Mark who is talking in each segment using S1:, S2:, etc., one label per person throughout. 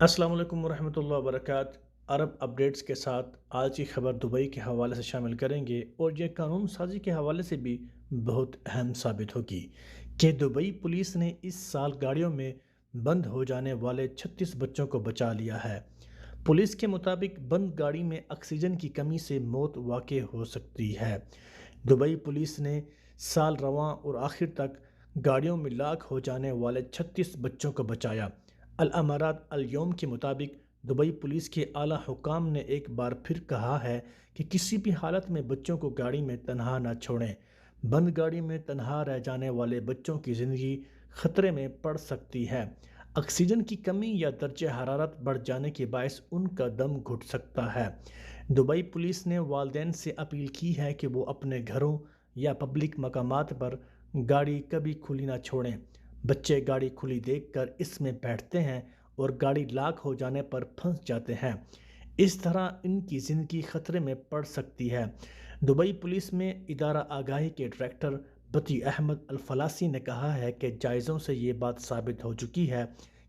S1: السلام علیکم ورحمۃ اللہ وبرکاتہ۔ عرب اپڈیٹس کے ساتھ آج کی خبر دبئی کے حوالے سے شامل کریں گے، اور یہ قانون سازی کے حوالے سے بھی بہت اہم ثابت ہوگی کہ دبئی پولیس نے اس سال گاڑیوں میں بند ہو جانے والے 36 بچوں کو بچا لیا ہے۔ پولیس کے مطابق بند گاڑی میں آکسیجن کی کمی سے موت واقع ہو سکتی ہے۔ دبئی پولیس نے سال رواں اور آخر تک گاڑیوں میں لاک ہو جانے والے 36 بچوں کو بچایا۔ الامارات الیوم کے مطابق دبئی پولیس کے اعلیٰ حکام نے ایک بار پھر کہا ہے کہ کسی بھی حالت میں بچوں کو گاڑی میں تنہا نہ چھوڑیں۔ بند گاڑی میں تنہا رہ جانے والے بچوں کی زندگی خطرے میں پڑ سکتی ہے۔ آکسیجن کی کمی یا درجہ حرارت بڑھ جانے کے باعث ان کا دم گھٹ سکتا ہے۔ دبئی پولیس نے والدین سے اپیل کی ہے کہ وہ اپنے گھروں یا پبلک مقامات پر گاڑی کبھی کھلی نہ چھوڑیں۔ بچے گاڑی کھلی دیکھ کر اس میں بیٹھتے ہیں اور گاڑی لاک ہو جانے پر پھنس جاتے ہیں۔ اس طرح ان کی زندگی خطرے میں پڑ سکتی ہے۔ دبئی پولیس میں ادارہ آگاہی کے ڈائریکٹر بطی احمد الفلاسی نے کہا ہے کہ جائزوں سے یہ بات ثابت ہو چکی ہے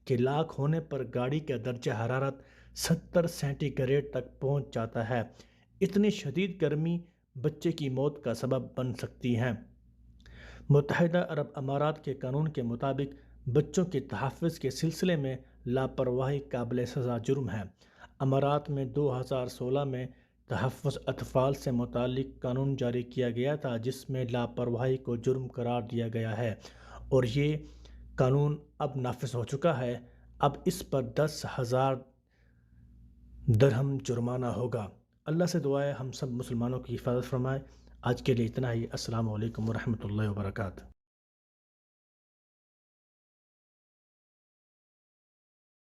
S1: کہ لاک ہونے پر گاڑی کا درجہ حرارت 70 سینٹی گریڈ تک پہنچ جاتا ہے۔ اتنی شدید گرمی بچے کی موت کا سبب بن سکتی ہے۔ متحدہ عرب امارات کے قانون کے مطابق بچوں کے تحفظ کے سلسلے میں لاپرواہی قابل سزا جرم ہے۔ امارات میں 2016 میں تحفظ اطفال سے متعلق قانون جاری کیا گیا تھا، جس میں لاپرواہی کو جرم قرار دیا گیا ہے، اور یہ قانون اب نافذ ہو چکا ہے۔ اب اس پر 10,000 درہم جرمانہ ہوگا۔ اللہ سے دعا ہے ہم سب مسلمانوں کی حفاظت فرمائے۔ آج کے لیے اتنا ہی۔ السلام علیکم ورحمۃ اللہ وبرکاتہ۔